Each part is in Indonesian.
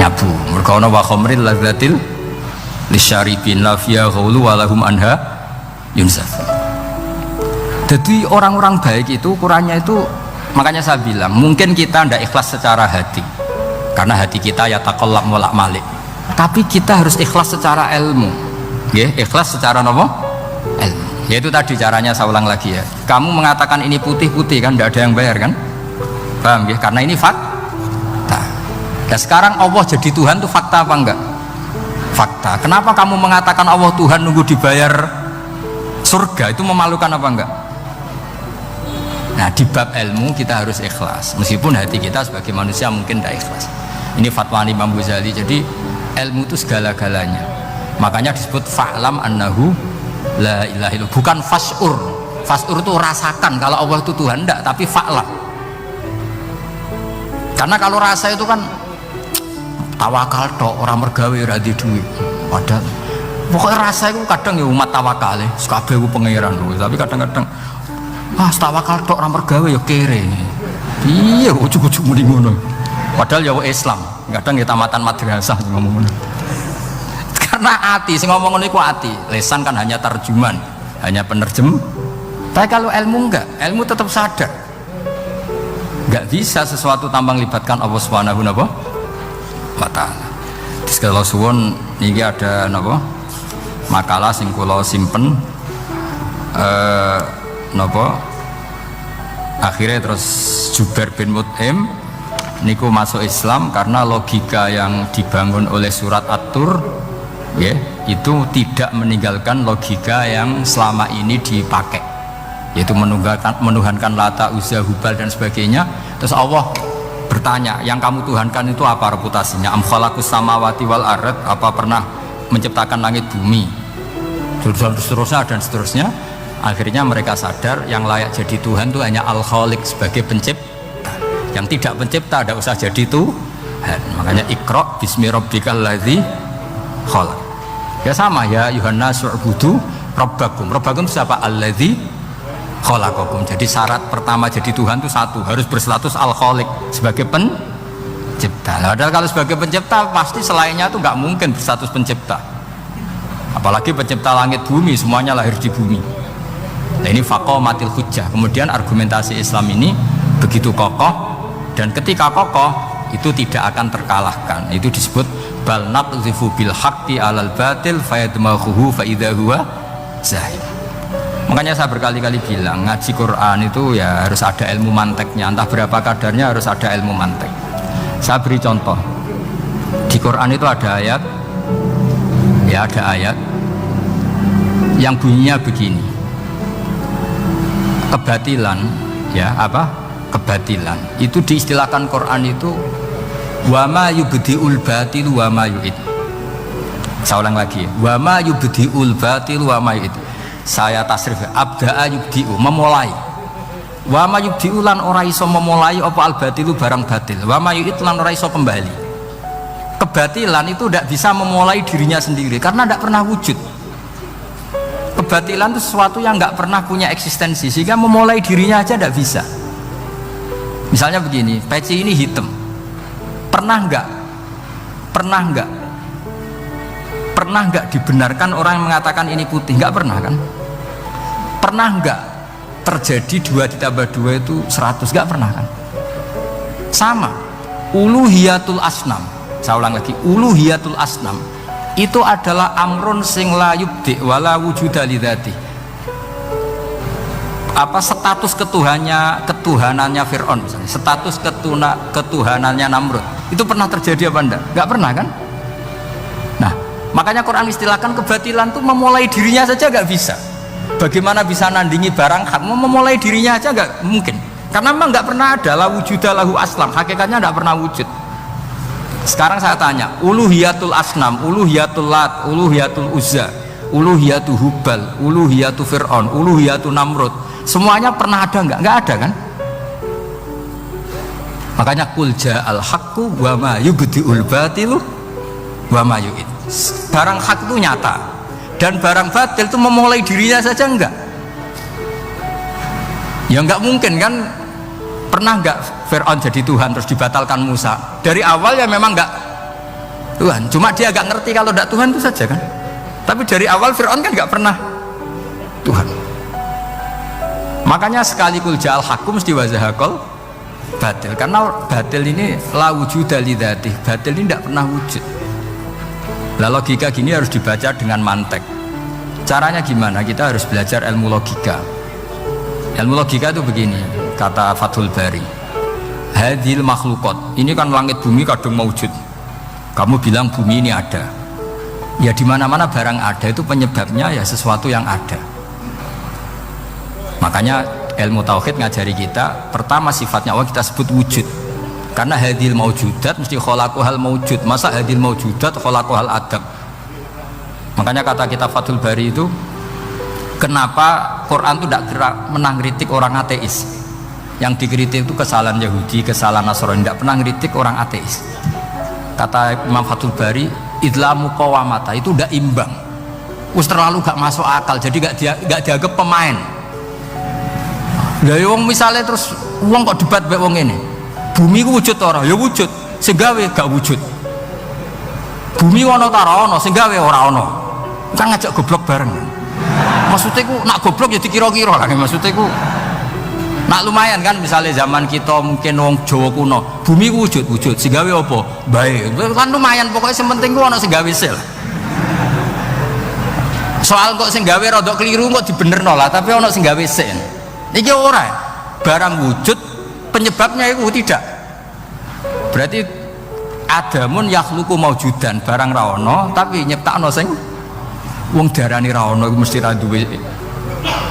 nyabu. Mergo ana wa khamril ladzatil lisyaribin la fiya ghulu wa lahum anha yunsaf. Jadi orang-orang baik itu ukurannya itu, makanya saya bilang mungkin kita tidak ikhlas secara hati karena hati kita ya taqallab molak malik, tapi kita harus ikhlas secara ilmu, ya, ikhlas secara apa? Ilmu. Yaitu tadi caranya, saya ulang lagi ya, kamu mengatakan ini putih-putih kan tidak ada yang bayar kan, paham ya, karena ini fakta. Dan sekarang Allah jadi Tuhan itu fakta apa enggak? Fakta. Kenapa kamu mengatakan Allah Tuhan nunggu dibayar surga, itu memalukan apa enggak? Nah, di bab ilmu kita harus ikhlas, meskipun hati kita sebagai manusia mungkin tidak ikhlas. Ini fatwa Imam Ghazali. Jadi ilmu itu segala-galanya, makanya disebut fa'lam annahu la ilaha illallah, bukan fas'ur. Fas'ur itu rasakan kalau Allah itu Tuhan, enggak, tapi fa'lam. Karena kalau rasa itu kan tawakal tok, orang mergawe ora di duit. Padahal pokoknya rasa itu kadang ya umat tawakal ya, kabeh ku pangeran lho, tapi kadang-kadang tawakal tok orang mergawe ya kere. Iya, ujug-ujug muni ngono. Padahal ya Islam, kadang ya tamatan madrasah ngomong ngono. Karena hati sing ngomong ngono iku hati, lesan kan hanya terjemahan, hanya penerjem. Tapi kalau ilmu enggak, ilmu tetap sadar. Enggak bisa sesuatu tanpa melibatkan Allah Subhanahu wa ta'ala. Terus kalau suwun niki ada napa? Makalah sing kula simpen napa? Akhirnya terus Jubair bin Mut'im niku masuk Islam karena logika yang dibangun oleh surat At-Tur, ya, itu tidak meninggalkan logika yang selama ini dipakai, yaitu menuhankan Lata, Uzza, Hubal dan sebagainya. Terus Allah bertanya, yang kamu tuhankan itu apa reputasinya? Am khalaqus samawati wal ard, apa pernah menciptakan langit bumi, seterusnya dan seterusnya. Akhirnya mereka sadar yang layak jadi Tuhan itu hanya Al-Khaliq sebagai pencipta, yang tidak pencipta tidak usah jadi Tuhan. Makanya Iqra bismi rabbikal ladzi khalaq. Ya sama ya, Yuhanna su'budu rabbakum. Rabbakum siapa? Alladzi khalaqakum. Jadi syarat pertama jadi Tuhan itu satu, harus berstatus Al-Khaliq sebagai pencipta. Padahal kalau sebagai pencipta pasti selainnya itu nggak mungkin berstatus pencipta. Apalagi pencipta langit bumi, semuanya lahir di bumi. Nah, ini faqamatil hujjah. Kemudian argumentasi Islam ini begitu kokoh, dan ketika kokoh itu tidak akan terkalahkan. Itu disebut bal naqzifu bil haqqi alal batil fayadmaghuhu fa idza huwa zahir. Makanya saya berkali-kali bilang ngaji Quran itu ya harus ada ilmu manteknya, entah berapa kadarnya harus ada ilmu mantek. Saya beri contoh. Di Quran itu ada ayat, ya ada ayat yang bunyinya begini. Kebatilan, ya apa? Kebatilan itu diistilahkan Quran itu wama yubdiul batil wama yu'id. Saya ulang lagi, wama yubdiul batil wama yu'id. Saya tasrif, abda'a yubdi'u, memulai. Wama yubdi'u lan ora iso memulai apa al batilu barang batil. Wama yu'id lan ora iso kembali. Kebatilan itu tidak bisa memulai dirinya sendiri karena tidak pernah wujud. Kebatilan itu sesuatu yang nggak pernah punya eksistensi, sehingga memulai dirinya aja tidak bisa. Misalnya begini, peci ini hitam, pernah nggak dibenarkan orang yang mengatakan ini putih? Nggak pernah kan? Pernah nggak terjadi 2 ditambah 2 itu 100? Nggak pernah kan? Sama uluhiyatul asnam, saya ulang lagi, uluhiyatul asnam itu adalah amrun sing la yubdi wala wujuda lidzati. Apa status ketuhanannya Fir'aun misalnya, status ketuhanannya Namrud itu pernah terjadi apa enggak? Enggak pernah kan? Nah, makanya Quran istilahkan kebatilan itu memulai dirinya saja enggak bisa. Bagaimana bisa nandingi barang hak? Memulai dirinya aja enggak mungkin. Karena memang enggak pernah ada la wujuda lahu aslam, hakikatnya enggak pernah wujud. Sekarang saya tanya, uluhiyatul asnam, uluhiyatul lat, uluhiyatul uzza, uluhiyatul hubal, uluhiyatul fir'aun, uluhiyatul namrud, semuanya pernah ada enggak? Enggak ada kan? Makanya qul ja'al haqqu wa ma yubdi'ul batilu wa ma yu'id. Barang hak itu nyata, dan barang batil itu memulai dirinya saja enggak? Ya enggak mungkin kan? Pernah enggak Fir'aun jadi Tuhan terus dibatalkan Musa? Dari awal ya memang Tuhan. Cuma dia agak ngerti kalau tidak Tuhan itu saja kan. Tapi dari awal Fir'aun kan nggak pernah Tuhan. Makanya sekali kul ja'al hakum mesti wazahakol batil, karena batil ini la wujuda lidzatih, batil ini tidak pernah wujud. Lah logika gini harus dibaca dengan mantek. Caranya gimana? Kita harus belajar ilmu logika. Ilmu logika itu begini, kata Fathul Bari, hadhil makhlukot, ini kan langit bumi kadung mewujud. Kamu bilang bumi ini ada, ya di mana-mana barang ada itu penyebabnya ya sesuatu yang ada. Makanya ilmu tauhid ngajari kita, pertama sifatnya Allah kita sebut wujud, karena hadil maujudat mesti khalaqohal maujud. Masa hadil maujudat khalaqohal adam? Makanya kata kita Fathul Bari itu, kenapa Quran itu tidak menang kritik orang ateis? Yang dikritik itu kesalahan Yahudi, kesalahan Nasrani, tidak pernah kritik orang ateis. Kata Imam Fathul Bari, idlamu qawamata, itu tidak imbang, terlalu gak masuk akal, jadi gak dianggap pemain. Lah wong misalnya terus wong kok debat mbek wong ini, bumi ku wujud ora? Ya wujud, sing gawe gak wujud. Bumi ana ta ora ana, sing gawe ora ana. Kan ngajak goblok bareng. Maksudnya ku nak goblok ya dikira-kira lah, maksudnya ku nak lumayan kan, misalnya zaman kita mungkin wong Jawa kuno, bumi ku wujud, sing gawe apa? Bae. Kan lumayan, pokoknya sing penting ku ana sing gawe sel. Soal kok sing gawe rada keliru kok dibenerno lah, tapi ana sing gawe sen. Iki ora barang wujud penyebabnya itu tidak. Berarti adamun yakhluqu maujudan, barang ra ono tapi nyiptakno sing wong darani ra ono iku mesti ra duwe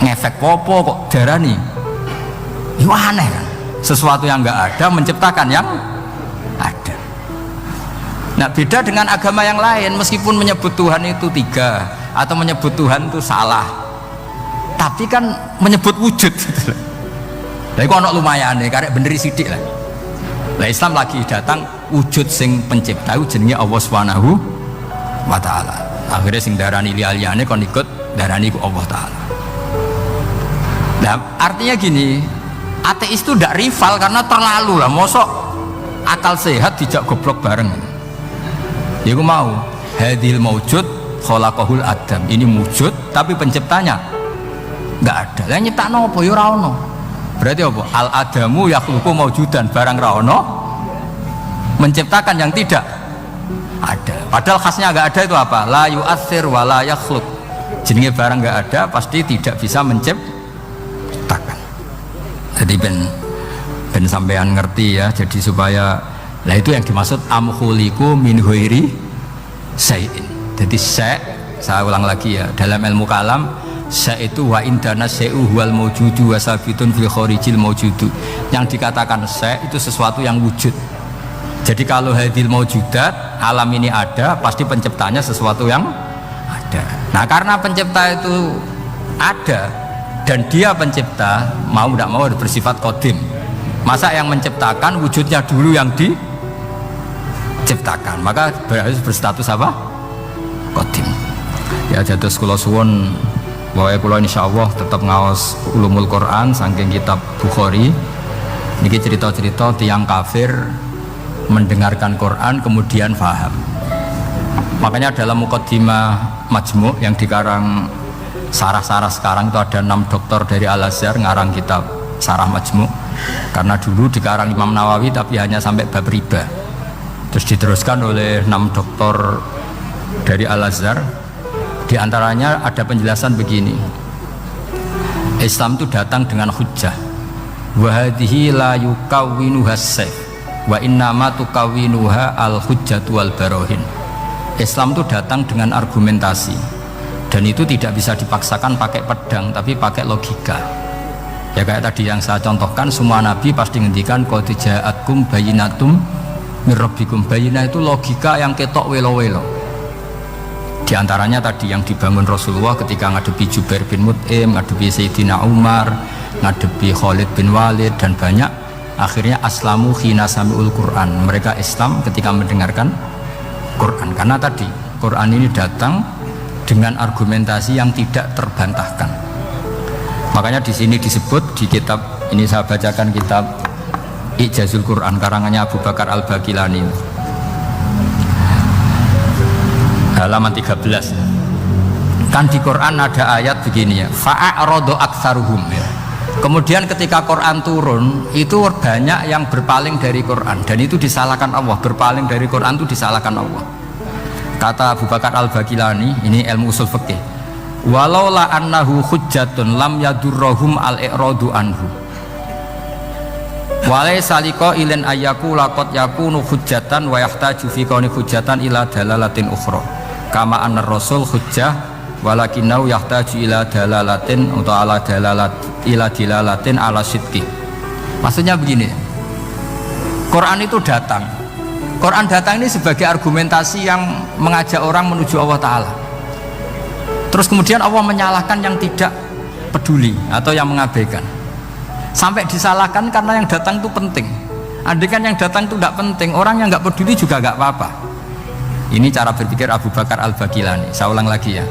ngefek apa kok darani. Itu aneh kan? Sesuatu yang enggak ada menciptakan yang ada. Nah, beda dengan agama yang lain, meskipun menyebut Tuhan itu tiga atau menyebut Tuhan itu salah, tapi kan menyebut wujud. Lah iku ana lumayane karek beneri sithik lah. Lah Islam lagi datang wujud sing pencipta jenenge Allah Subhanahu wa taala. Akhirnya sing darani liyane kon ikut darani ku Allah taala. Nah, artinya gini, ateis itu tidak rival karena terlalu lah, mosok akal sehat dijak goblok bareng. Ya aku mau hadil maujud khalaqahul adam, ini wujud tapi penciptanya nggak ada. Lah nyiptakno apa ya ora ono. Berarti apa? Al adamu yakhluqu maujudan, barang ra ono menciptakan yang tidak ada. Padahal khasnya nggak ada itu apa? La yu'athir wa la yakhluq. Jenenge barang nggak ada pasti tidak bisa menciptakan. Jadi ben sampean ngerti ya, jadi supaya lah itu yang dimaksud amkhuliku min ghairi syai'in. Jadi saya ulang lagi ya, dalam ilmu kalam syai' itu wa indana syai'u huwal maujudu wa sabitun fil kharijil maujudu. Yang dikatakan syai' itu sesuatu yang wujud. Jadi kalau hadil maujudat, alam ini ada, pasti penciptanya sesuatu yang ada. Nah, karena pencipta itu ada dan dia pencipta, mau tidak mau harus bersifat qadim. Masa yang menciptakan wujudnya dulu yang diciptakan, maka harus berstatus apa? Qadim. Ya jatuh kula suwun bahwa kula insyaallah tetap ngaos ulumul Quran saking kitab Bukhari. Niki cerita-cerita tiang kafir mendengarkan Quran kemudian faham. Makanya dalam muqaddimah Majmu' yang dikarang sarah-sarah sekarang itu ada 6 doktor dari Al-Azhar ngarang kitab Sarah Majmu'. Karena dulu dikarang Imam Nawawi tapi hanya sampai bab riba. Terus diteruskan oleh 6 doktor dari Al-Azhar. Di antaranya ada penjelasan begini. Islam itu datang dengan hujjah. Wa hadhihi la yukawwinuha as-sayf wa innama tukawwinuha al-hujjatu wal barohin. Islam itu datang dengan argumentasi dan itu tidak bisa dipaksakan pakai pedang tapi pakai logika. Ya kayak tadi yang saya contohkan, semua nabi pasti ngendikan qad ja'atkum bayyinatum mir rabbikum. Bayyinah itu logika yang ketok welo-welo. Di antaranya tadi yang dibangun Rasulullah ketika ngadepi Jubair bin Mut'im, ngadepi Sayyidina Umar, ngadepi Khalid bin Walid dan banyak. Akhirnya aslamu khina sami'ul Quran, mereka Islam ketika mendengarkan Quran, karena tadi Quran ini datang dengan argumentasi yang tidak terbantahkan. Makanya di sini disebut di kitab ini, saya bacakan kitab Ijazul Quran karangannya Abu Bakar Al-Baqilani. halaman 13. Kan di Quran ada ayat begini ya, fa'a'radu aktsaruhum ya. Kemudian ketika Quran turun itu banyak yang berpaling dari Quran dan itu disalahkan Allah. Berpaling dari Quran itu disalahkan Allah. Kata Abu Bakar Al-Baqilani, ini ilmu usul fikih, walau la annahu hujjatun lam yadurrohum al-i'radu anhu walai saliko ilin ayyaku lakot yakunu hujjatan wa yahtaju fi kauni hujjatan ila dalalatin ukhra kama anna rasul hujjah walakinau yahtaju ila dalalatin atau ala dalalat ila dilalatin ala sidqi. Maksudnya begini, Quran itu datang, Quran datang ini sebagai argumentasi yang mengajak orang menuju Allah Ta'ala. Terus kemudian Allah menyalahkan yang tidak peduli atau yang mengabaikan, sampai disalahkan karena yang datang itu penting. Andai kan yang datang itu tidak penting, orang yang nggak peduli juga nggak apa-apa. Ini cara berpikir Abu Bakar Al-Baqilani. Saya ulang lagi ya,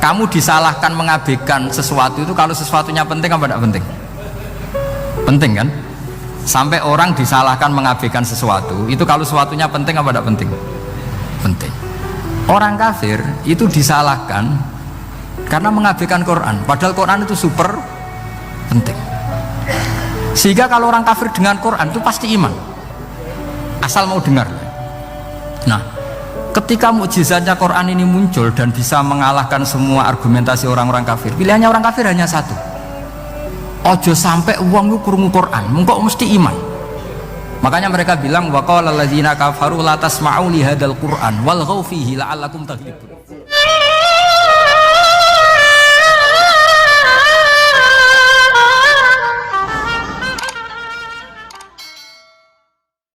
kamu disalahkan mengabaikan sesuatu itu kalau sesuatunya penting apa tidak penting? Penting kan? Sampai orang disalahkan mengabaikan sesuatu itu kalau sesuatunya penting apa tidak penting? Penting. Orang kafir itu disalahkan karena mengabaikan Quran, padahal Quran itu super penting. Sehingga kalau orang kafir dengan Quran itu pasti iman, asal mau dengar. Nah, ketika mukjizatnya Quran ini muncul dan bisa mengalahkan semua argumentasi orang-orang kafir, pilihannya orang kafir hanya satu, ojo sampai uang itu kurungu Quran, engkau mesti iman. Makanya mereka bilang waqala alladzina kafaru la tasma'u li hadzal Qur'an walghaw fihi la'allakum taghlibun.